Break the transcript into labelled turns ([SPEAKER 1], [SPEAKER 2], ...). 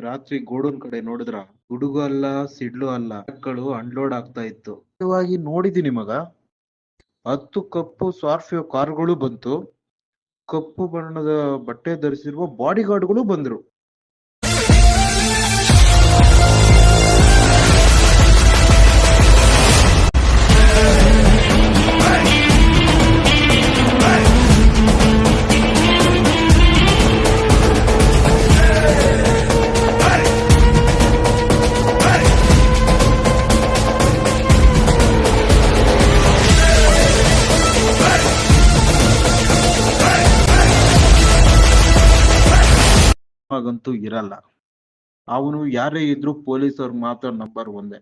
[SPEAKER 1] ರಾತ್ರಿ ಗೋಡನ್ ಕಡೆ ನೋಡಿದ್ರ ಗುಡುಗು ಅಲ್ಲ ಸಿಡ್ಲು ಅಲ್ಲ ಟ್ರಕ್ಗಳು ಅನ್ಲೋಡ್ ಆಗ್ತಾ ಇತ್ತು. ನೋಡಿದೀನಿ ಮಗ. 10 ಕಪ್ಪು ಸ್ಕಾರ್ಪಿಯೋ ಕಾರುಗಳು ಬಂತು. ಕಪ್ಪು ಬಣ್ಣದ ಬಟ್ಟೆ ಧರಿಸಿರುವ ಬಾಡಿ ಗಾರ್ಡ್ಗಳು ಬಂದ್ರು. ಆಗಂತೂ ಇರಲ್ಲ. ಅವನು ಯಾರೇ ಇದ್ರು ಪೊಲೀಸವ್ರ ಮಾತ್ರ ನಂಬರ್ ಒಂದೇ.